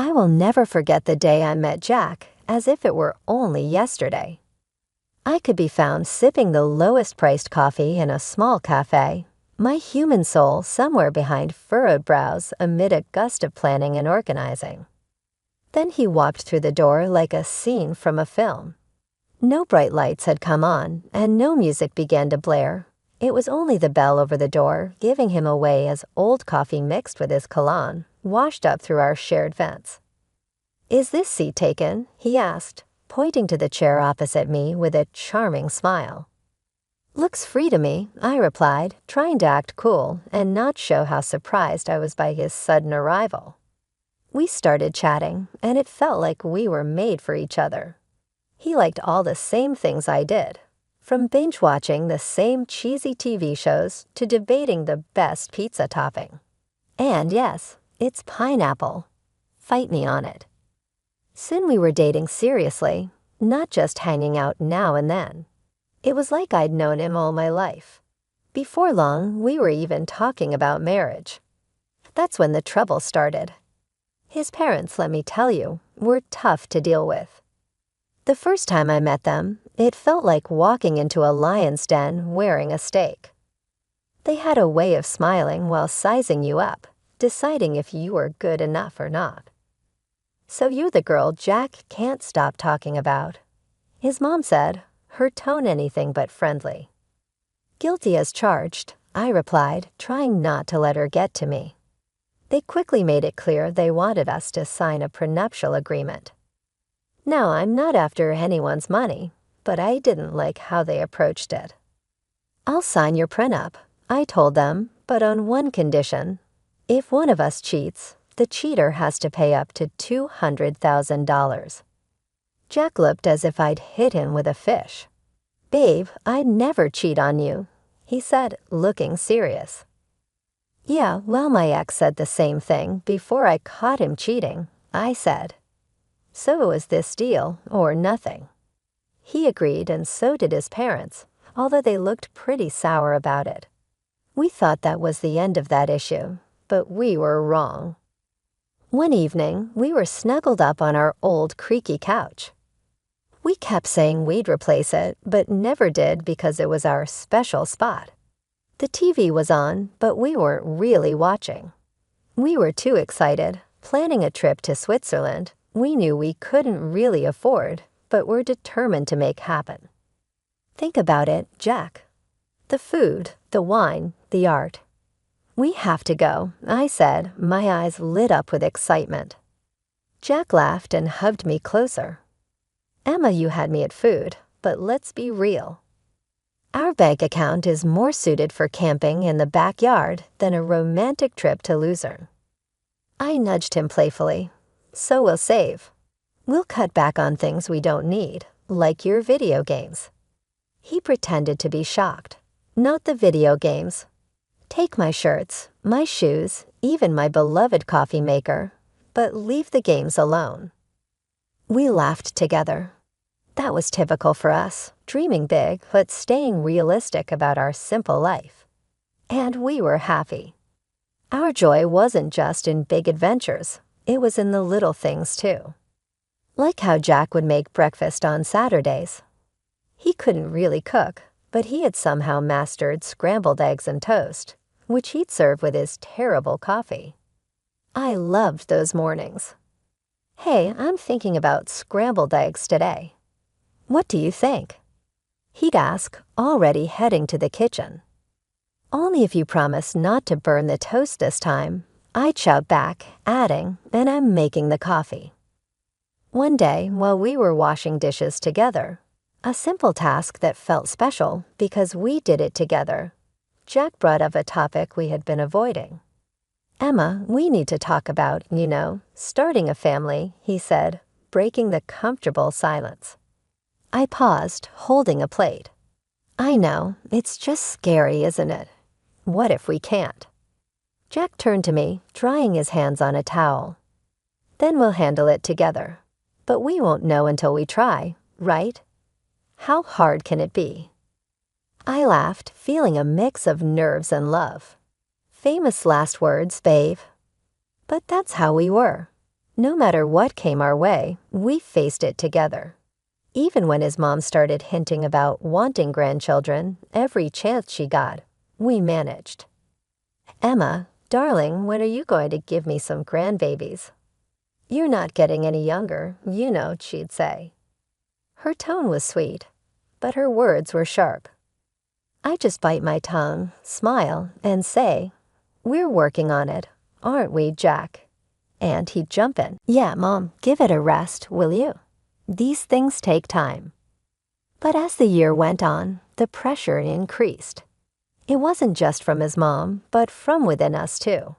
I will never forget the day I met Jack, as if it were only yesterday. I could be found sipping the lowest-priced coffee in a small cafe, my human soul somewhere behind furrowed brows amid a gust of planning and organizing. Then he walked through the door like a scene from a film. No bright lights had come on, and no music began to blare. It was only the bell over the door giving him away as old coffee mixed with his cologne washed up through our shared vents. "Is this seat taken?" he asked, pointing to the chair opposite me with a charming smile. "Looks free to me," I replied, trying to act cool and not show how surprised I was by his sudden arrival. We started chatting, and it felt like we were made for each other. He liked all the same things I did, from binge-watching the same cheesy TV shows to debating the best pizza topping. And yes, it's pineapple. Fight me on it. Soon we were dating seriously, not just hanging out now and then. It was like I'd known him all my life. Before long, we were even talking about marriage. That's when the trouble started. His parents, let me tell you, were tough to deal with. The first time I met them, it felt like walking into a lion's den wearing a steak. They had a way of smiling while sizing you up, deciding if you were good enough or not. "So you're the girl Jack can't stop talking about," his mom said, her tone anything but friendly. "Guilty as charged," I replied, trying not to let her get to me. They quickly made it clear they wanted us to sign a prenuptial agreement. Now, I'm not after anyone's money, but I didn't like how they approached it. "I'll sign your prenup," I told them, but on one condition. If one of us cheats, the cheater has to pay up to $200,000. Jack looked as if I'd hit him with a fish. "Babe, I'd never cheat on you," he said, looking serious. "Yeah, well, my ex said the same thing before I caught him cheating," I said. "So it was this deal or nothing." He agreed, and so did his parents, although they looked pretty sour about it. We thought that was the end of that issue, but we were wrong. One evening, we were snuggled up on our old creaky couch. We kept saying we'd replace it, but never did because it was our special spot. The TV was on, but we weren't really watching. We were too excited, planning a trip to Switzerland we knew we couldn't really afford, but were determined to make happen. Think about it, Jack. The food, the wine, the art. "We have to go," I said, my eyes lit up with excitement. Jack laughed and hugged me closer. "Emma, you had me at food, but let's be real. Our bank account is more suited for camping in the backyard than a romantic trip to Luzerne." I nudged him playfully. "So we'll save. We'll cut back on things we don't need, like your video games." He pretended to be shocked. "Not the video games. Take my shirts, my shoes, even my beloved coffee maker, but leave the games alone." We laughed together. That was typical for us, dreaming big but staying realistic about our simple life. And we were happy. Our joy wasn't just in big adventures, it was in the little things too. Like how Jack would make breakfast on Saturdays. He couldn't really cook, but he had somehow mastered scrambled eggs and toast, which he'd serve with his terrible coffee. I loved those mornings. "Hey, I'm thinking about scrambled eggs today. What do you think?" He'd ask, already heading to the kitchen. "Only if you promise not to burn the toast this time," I'd shout back, adding, "and I'm making the coffee." One day, while we were washing dishes together, a simple task that felt special because we did it together, Jack brought up a topic we had been avoiding. "Emma, we need to talk about, starting a family," he said, breaking the comfortable silence. I paused, holding a plate. "I know, it's just scary, isn't it? What if we can't?" Jack turned to me, drying his hands on a towel. "Then we'll handle it together. But we won't know until we try, right? How hard can it be?" I laughed, feeling a mix of nerves and love. Famous last words, babe. But that's how we were. No matter what came our way, we faced it together. Even when his mom started hinting about wanting grandchildren every chance she got, we managed. Emma, darling, when are you going to give me some grandbabies? You're not getting any younger, you know, she'd say. Her tone was sweet, but her words were sharp. I just bite my tongue, smile, and say, "We're working on it, aren't we, Jack?" And he'd jump in. "Yeah, Mom, give it a rest, will you? These things take time." But as the year went on, the pressure increased. It wasn't just from his mom, but from within us too.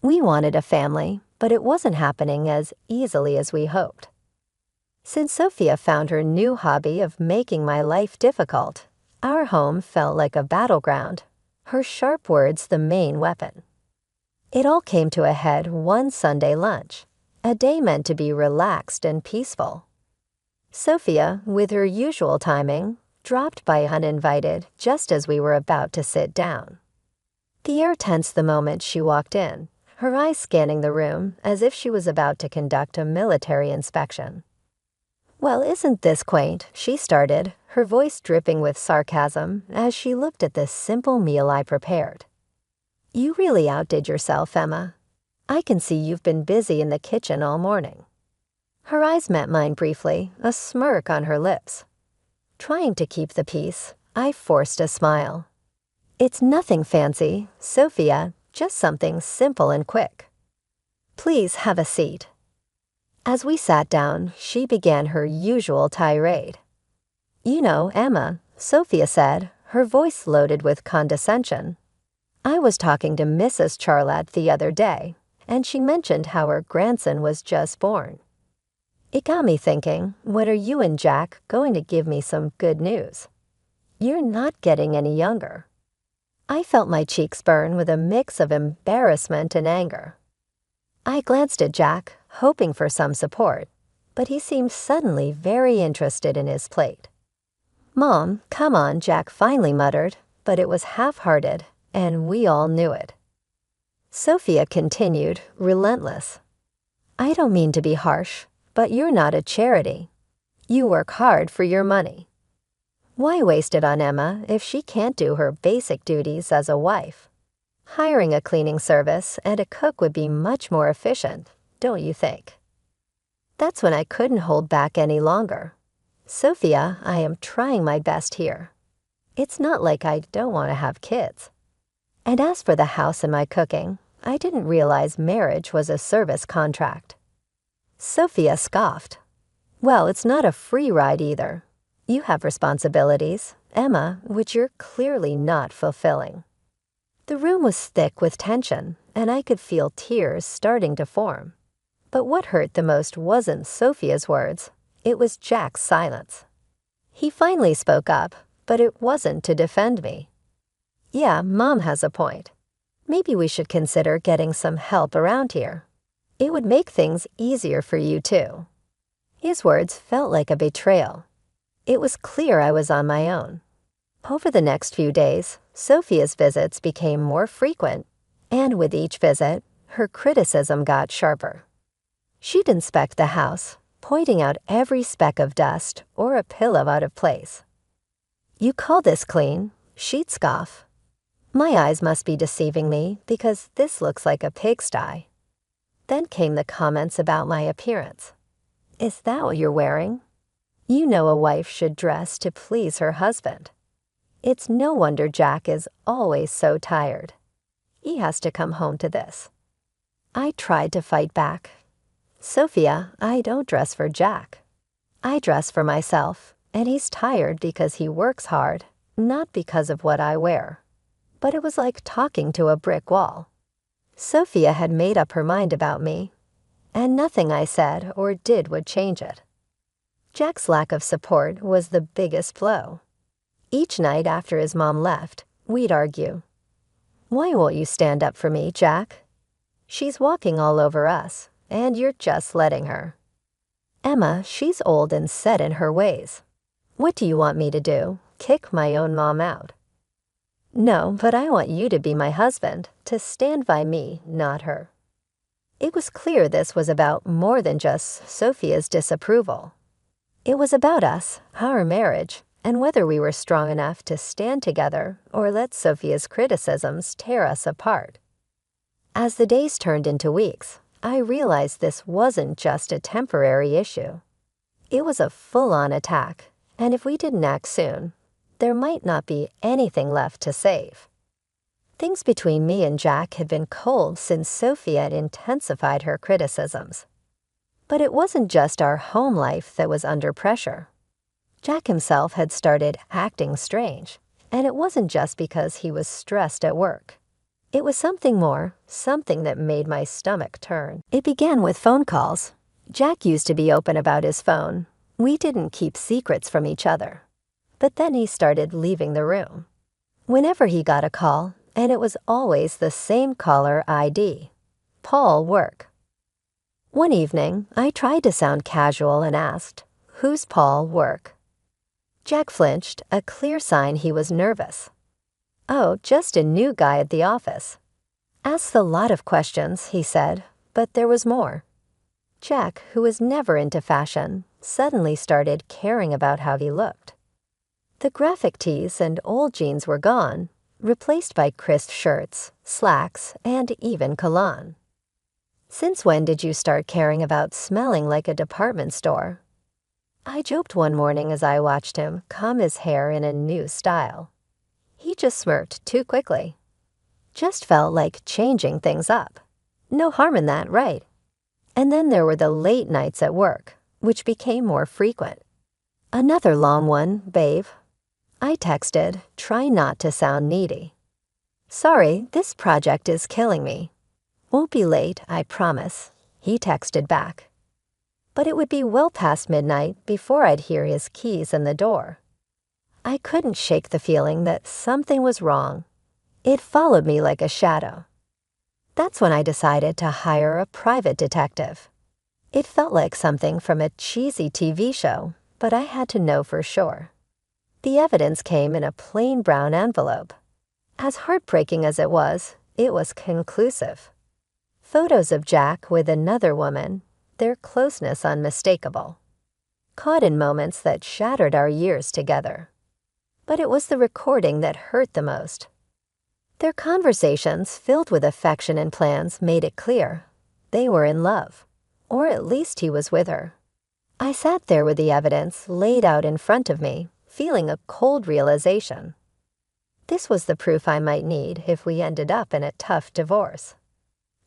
We wanted a family, but it wasn't happening as easily as we hoped. Since Sophia found her new hobby of making my life difficult, our home felt like a battleground, her sharp words the main weapon. It all came to a head one Sunday lunch, a day meant to be relaxed and peaceful. Sophia, with her usual timing, dropped by uninvited just as we were about to sit down. The air tensed the moment she walked in, her eyes scanning the room as if she was about to conduct a military inspection. "Well, isn't this quaint?" she started, her voice dripping with sarcasm as she looked at the simple meal I prepared. "You really outdid yourself, Emma. I can see you've been busy in the kitchen all morning." Her eyes met mine briefly, a smirk on her lips. Trying to keep the peace, I forced a smile. "It's nothing fancy, Sophia, just something simple and quick. Please have a seat." As we sat down, she began her usual tirade. "You know, Emma," Sophia said, her voice loaded with condescension. "I was talking to Mrs. Charlotte the other day, and she mentioned how her grandson was just born. It got me thinking, when are you and Jack going to give me some good news? You're not getting any younger." I felt my cheeks burn with a mix of embarrassment and anger. I glanced at Jack, hoping for some support, but he seemed suddenly very interested in his plate. "Mom, come on," Jack finally muttered, but it was half-hearted, and we all knew it. Sophia continued, relentless. "I don't mean to be harsh, but you're not a charity. You work hard for your money. Why waste it on Emma if she can't do her basic duties as a wife? Hiring a cleaning service and a cook would be much more efficient, don't you think?" That's when I couldn't hold back any longer. "Sophia, I am trying my best here. It's not like I don't want to have kids. And as for the house and my cooking, I didn't realize marriage was a service contract." Sophia scoffed. "Well, it's not a free ride either. You have responsibilities, Emma, which you're clearly not fulfilling." The room was thick with tension, and I could feel tears starting to form. But what hurt the most wasn't Sophia's words, it was Jack's silence. He finally spoke up, but it wasn't to defend me. "Yeah, Mom has a point. Maybe we should consider getting some help around here. It would make things easier for you too." His words felt like a betrayal. It was clear I was on my own. Over the next few days, Sophia's visits became more frequent, and with each visit, her criticism got sharper. She'd inspect the house, pointing out every speck of dust or a pillow out of place. "You call this clean?" she'd scoff. My eyes must be deceiving me because this looks like a pigsty. Then came the comments about my appearance. "Is that what you're wearing? You know a wife should dress to please her husband. It's no wonder Jack is always so tired. He has to come home to this." I tried to fight back. "Sophia, I don't dress for Jack. I dress for myself, and he's tired because he works hard, not because of what I wear." But it was like talking to a brick wall. Sophia had made up her mind about me, and nothing I said or did would change it. Jack's lack of support was the biggest blow. Each night after his mom left, we'd argue. "Why won't you stand up for me, Jack? She's walking all over us, and you're just letting her. Emma, she's old and set in her ways. What do you want me to do? Kick my own mom out?" "No, but I want you to be my husband, to stand by me, not her." It was clear this was about more than just Sophia's disapproval. It was about us, our marriage, and whether we were strong enough to stand together or let Sophia's criticisms tear us apart. As the days turned into weeks, I realized this wasn't just a temporary issue. It was a full-on attack, and if we didn't act soon, there might not be anything left to save. Things between me and Jack had been cold since Sophia had intensified her criticisms. But it wasn't just our home life that was under pressure. Jack himself had started acting strange, and it wasn't just because he was stressed at work. It was something more, something that made my stomach turn. It began with phone calls. Jack used to be open about his phone. We didn't keep secrets from each other. But then he started leaving the room. Whenever he got a call, and it was always the same caller ID, Paul Work. One evening, I tried to sound casual and asked, "Who's Paul Work?" Jack flinched, a clear sign he was nervous. "Oh, just a new guy at the office." "Asked a lot of questions," he said, but there was more. Jack, who was never into fashion, suddenly started caring about how he looked. The graphic tees and old jeans were gone, replaced by crisp shirts, slacks, and even cologne. "Since when did you start caring about smelling like a department store?" I joked one morning as I watched him comb his hair in a new style. He just smirked too quickly. Just felt like changing things up. No harm in that, right? And then there were the late nights at work, which became more frequent. "Another long one, babe." I texted, trying not to sound needy. "Sorry, this project is killing me." "Won't be late, I promise," he texted back. But it would be well past midnight before I'd hear his keys in the door. I couldn't shake the feeling that something was wrong. It followed me like a shadow. That's when I decided to hire a private detective. It felt like something from a cheesy TV show, but I had to know for sure. The evidence came in a plain brown envelope. As heartbreaking as it was conclusive. Photos of Jack with another woman, their closeness unmistakable. Caught in moments that shattered our years together. But it was the recording that hurt the most. Their conversations, filled with affection and plans, made it clear they were in love, or at least he was with her. I sat there with the evidence laid out in front of me, feeling a cold realization. This was the proof I might need if we ended up in a tough divorce.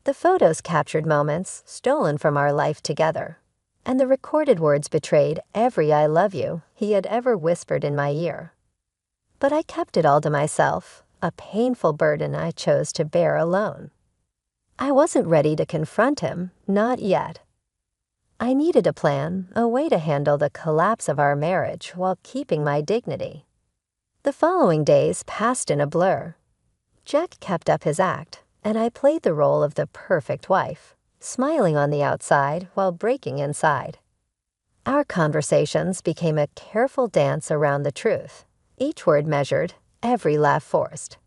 The photos captured moments stolen from our life together, and the recorded words betrayed every "I love you" he had ever whispered in my ear. But I kept it all to myself, a painful burden I chose to bear alone. I wasn't ready to confront him, not yet. I needed a plan, a way to handle the collapse of our marriage while keeping my dignity. The following days passed in a blur. Jack kept up his act, and I played the role of the perfect wife, smiling on the outside while breaking inside. Our conversations became a careful dance around the truth, each word measured, every laugh forced.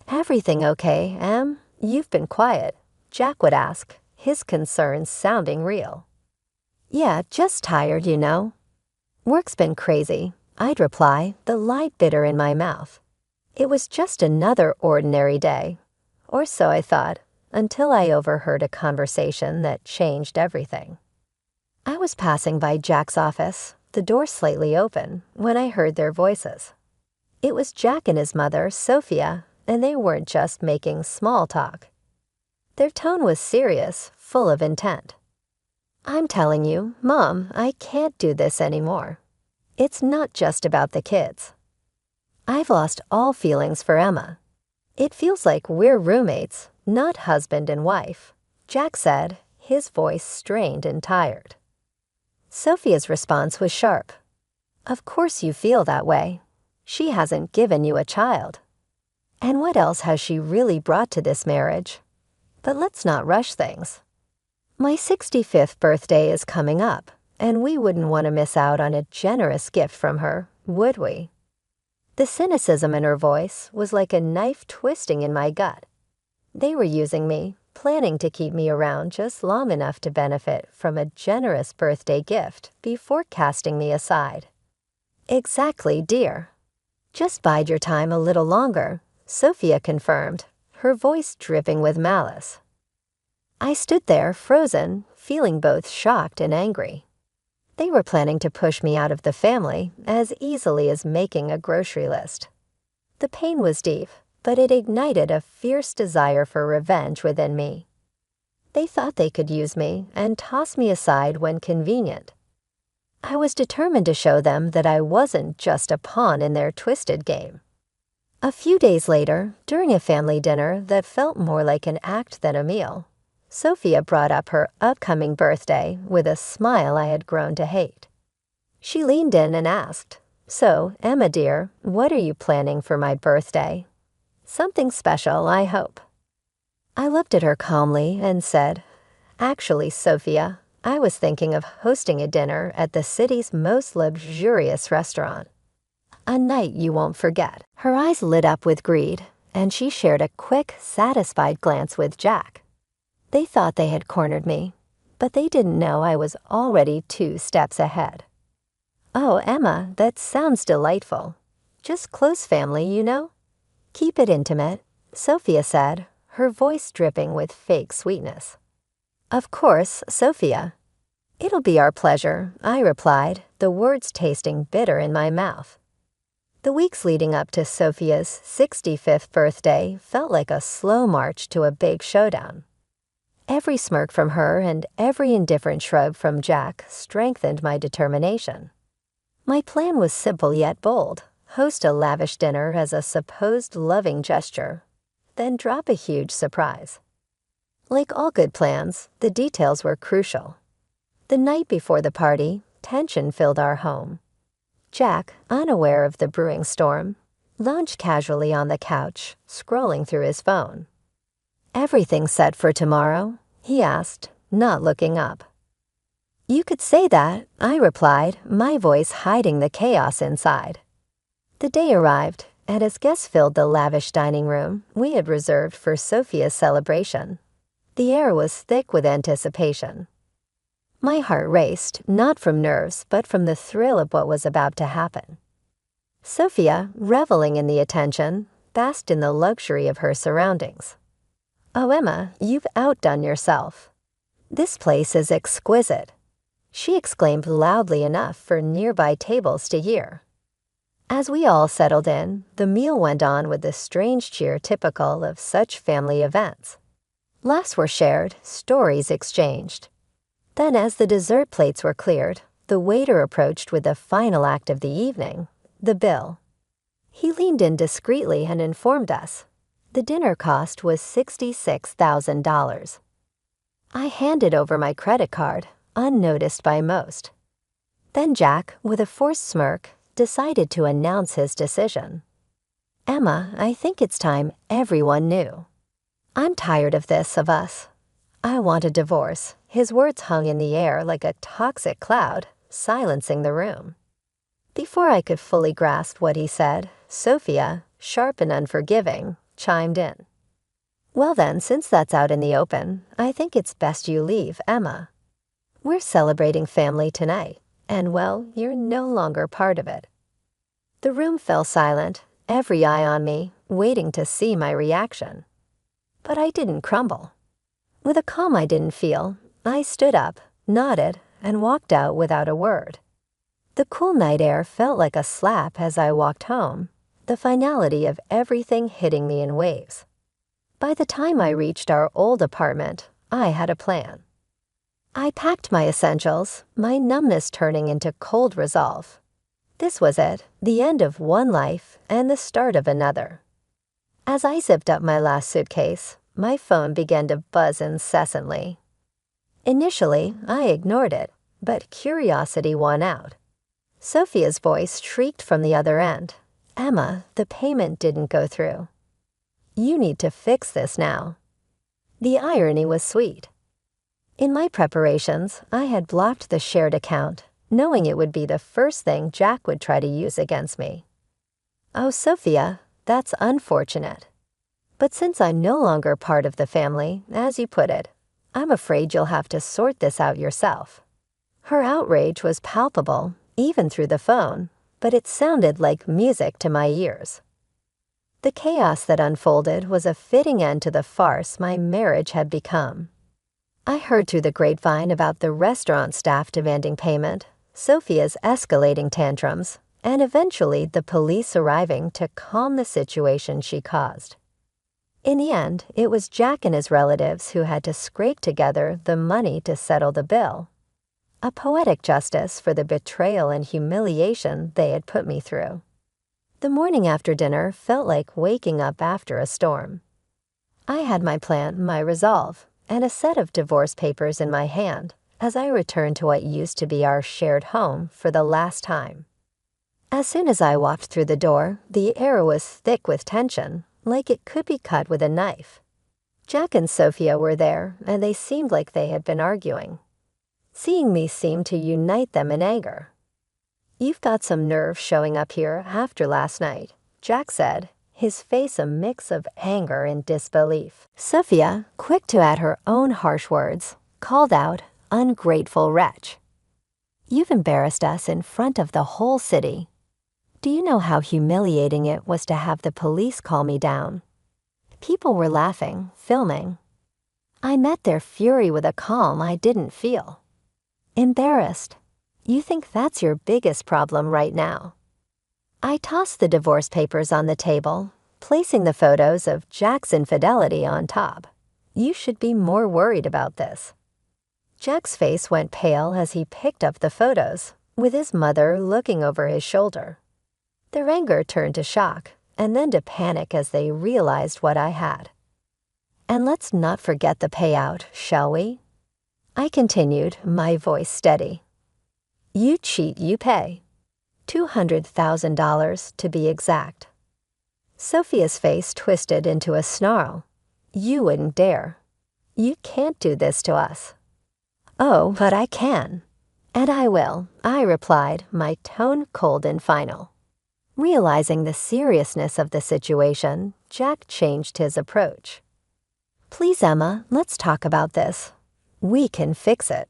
"Everything okay, Em? You've been quiet," Jack would ask, his concerns sounding real. "Yeah, just tired, you know." "Work's been crazy," I'd reply, the lie bitter in my mouth. It was just another ordinary day, or so I thought, until I overheard a conversation that changed everything. I was passing by Jack's office, the door slightly open, when I heard their voices. It was Jack and his mother, Sophia, and they weren't just making small talk. Their tone was serious, full of intent. "I'm telling you, Mom, I can't do this anymore. It's not just about the kids. I've lost all feelings for Emma. It feels like we're roommates, not husband and wife," Jack said, his voice strained and tired. Sophia's response was sharp. "Of course you feel that way. She hasn't given you a child. And what else has she really brought to this marriage? But let's not rush things. My 65th birthday is coming up, and we wouldn't want to miss out on a generous gift from her, would we?" The cynicism in her voice was like a knife twisting in my gut. They were using me, planning to keep me around just long enough to benefit from a generous birthday gift before casting me aside. Exactly, dear. Just bide your time a little longer, Sophia confirmed, her voice dripping with malice. I stood there, frozen, feeling both shocked and angry. They were planning to push me out of the family as easily as making a grocery list. The pain was deep, but it ignited a fierce desire for revenge within me. They thought they could use me and toss me aside when convenient. I was determined to show them that I wasn't just a pawn in their twisted game. A few days later, during a family dinner that felt more like an act than a meal, Sophia brought up her upcoming birthday with a smile I had grown to hate. She leaned in and asked, "So, Emma dear, what are you planning for my birthday? Something special, I hope." I looked at her calmly and said, "Actually, Sophia, I was thinking of hosting a dinner at the city's most luxurious restaurant. A night you won't forget." Her eyes lit up with greed, and she shared a quick, satisfied glance with Jack. They thought they had cornered me, but they didn't know I was already 2 steps ahead. "Oh, Emma, that sounds delightful. Just close family, you know. Keep it intimate," Sophia said, her voice dripping with fake sweetness. "Of course, Sophia." "It'll be our pleasure," I replied, the words tasting bitter in my mouth. The weeks leading up to Sophia's 65th birthday felt like a slow march to a big showdown. Every smirk from her and every indifferent shrug from Jack strengthened my determination. My plan was simple yet bold: host a lavish dinner as a supposed loving gesture, then drop a huge surprise. Like all good plans, the details were crucial. The night before the party, tension filled our home. Jack, unaware of the brewing storm, lounged casually on the couch, scrolling through his phone. "Everything set for tomorrow?" he asked, not looking up. "You could say that," I replied, my voice hiding the chaos inside. The day arrived, and as guests filled the lavish dining room we had reserved for Sophia's celebration, the air was thick with anticipation. My heart raced, not from nerves, but from the thrill of what was about to happen. Sophia, reveling in the attention, basked in the luxury of her surroundings. "Oh, Emma, you've outdone yourself. This place is exquisite," she exclaimed loudly enough for nearby tables to hear. As we all settled in, the meal went on with the strange cheer typical of such family events. Laughs were shared, stories exchanged. Then, as the dessert plates were cleared, the waiter approached with the final act of the evening, the bill. He leaned in discreetly and informed us the dinner cost was $66,000. I handed over my credit card, unnoticed by most. Then Jack, with a forced smirk, decided to announce his decision. "Emma, I think it's time everyone knew. I'm tired of this of us. I want a divorce." His words hung in the air like a toxic cloud, silencing the room. Before I could fully grasp what he said, Sophia, sharp and unforgiving, chimed in. "Well then, since that's out in the open, I think it's best you leave, Emma. We're celebrating family tonight, and well, you're no longer part of it." The room fell silent, every eye on me, waiting to see my reaction. But I didn't crumble. With a calm I didn't feel, I stood up, nodded, and walked out without a word. The cool night air felt like a slap as I walked home, the finality of everything hitting me in waves. By the time I reached our old apartment, I had a plan. I packed my essentials, my numbness turning into cold resolve. This was it, the end of one life and the start of another. As I zipped up my last suitcase, my phone began to buzz incessantly. Initially, I ignored it, but curiosity won out. Sophia's voice shrieked from the other end. "Emma, the payment didn't go through. You need to fix this now." The irony was sweet. In my preparations, I had blocked the shared account, knowing it would be the first thing Jack would try to use against me. "Oh, Sophia, that's unfortunate." But since I'm no longer part of the family, as you put it, I'm afraid you'll have to sort this out yourself." Her outrage was palpable, even through the phone, but it sounded like music to my ears. The chaos that unfolded was a fitting end to the farce my marriage had become. I heard through the grapevine about the restaurant staff demanding payment, Sophia's escalating tantrums, and eventually the police arriving to calm the situation she caused. In the end, it was Jack and his relatives who had to scrape together the money to settle the bill. A poetic justice for the betrayal and humiliation they had put me through. The morning after dinner felt like waking up after a storm. I had my plan, my resolve, and a set of divorce papers in my hand as I returned to what used to be our shared home for the last time. As soon as I walked through the door, the air was thick with tension, like it could be cut with a knife. Jack and Sophia were there, and they seemed like they had been arguing. Seeing me seemed to unite them in anger. "You've got some nerve showing up here after last night," Jack said, his face a mix of anger and disbelief. Sophia, quick to add her own harsh words, called out, "Ungrateful wretch. You've embarrassed us in front of the whole city. Do you know how humiliating it was to have the police call me down? People were laughing, filming. I met their fury with a calm I didn't feel. Embarrassed. You think that's your biggest problem right now." I tossed the divorce papers on the table, placing the photos of Jack's infidelity on top. "You should be more worried about this." Jack's face went pale as he picked up the photos, with his mother looking over his shoulder. Their anger turned to shock, and then to panic as they realized what I had. "And let's not forget the payout, shall we?" I continued, my voice steady. "You cheat, you pay. $200,000 to be exact." Sophia's face twisted into a snarl. "You wouldn't dare. You can't do this to us." "Oh, but I can. And I will," I replied, my tone cold and final. Realizing the seriousness of the situation, Jack changed his approach. "Please, Emma, let's talk about this. We can fix it."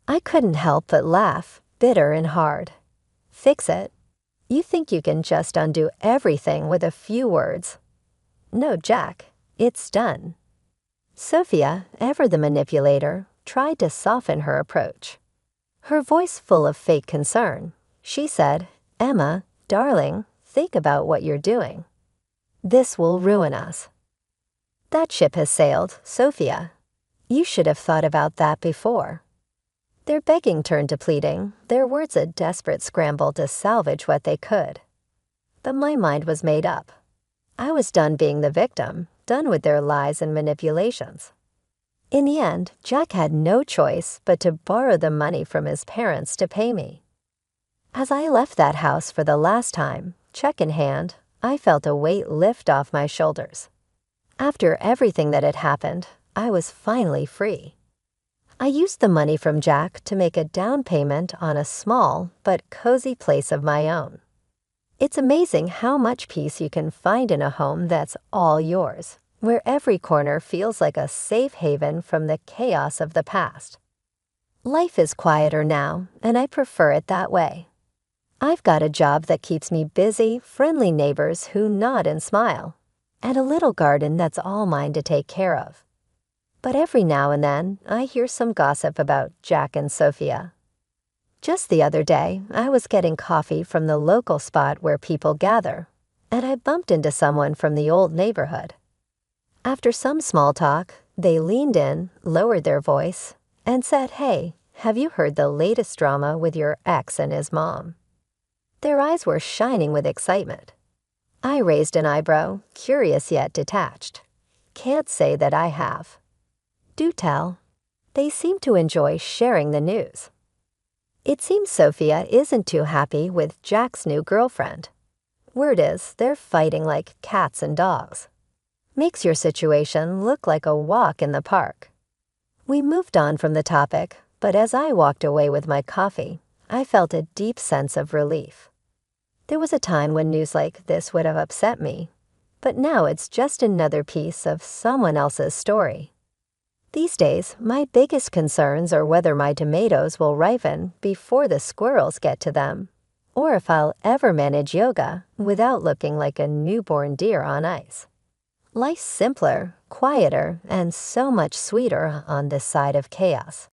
I couldn't help but laugh, bitter and hard. "Fix it? You think you can just undo everything with a few words?" "No, Jack, it's done." Sophia, ever the manipulator, tried to soften her approach. Her voice full of fake concern, she said, "Emma, darling, think about what you're doing. This will ruin us." "That ship has sailed, Sophia. You should have thought about that before." Their begging turned to pleading, their words a desperate scramble to salvage what they could. But my mind was made up. I was done being the victim, done with their lies and manipulations. In the end, Jack had no choice but to borrow the money from his parents to pay me. As I left that house for the last time, check in hand, I felt a weight lift off my shoulders. After everything that had happened, I was finally free. I used the money from Jack to make a down payment on a small but cozy place of my own. It's amazing how much peace you can find in a home that's all yours, where every corner feels like a safe haven from the chaos of the past. Life is quieter now, and I prefer it that way. I've got a job that keeps me busy, friendly neighbors who nod and smile, and a little garden that's all mine to take care of. But every now and then, I hear some gossip about Jack and Sophia. Just the other day, I was getting coffee from the local spot where people gather, and I bumped into someone from the old neighborhood. After some small talk, they leaned in, lowered their voice, and said, "Hey, have you heard the latest drama with your ex and his mom?" Their eyes were shining with excitement. I raised an eyebrow, curious yet detached. Can't say that I have. Do tell. They seem to enjoy sharing the news. It seems Sophia isn't too happy with Jack's new girlfriend. Word is, they're fighting like cats and dogs. Makes your situation look like a walk in the park. We moved on from the topic, but as I walked away with my coffee, I felt a deep sense of relief. There was a time when news like this would have upset me, but now it's just another piece of someone else's story. These days, my biggest concerns are whether my tomatoes will ripen before the squirrels get to them, or if I'll ever manage yoga without looking like a newborn deer on ice. Life's simpler, quieter, and so much sweeter on this side of chaos.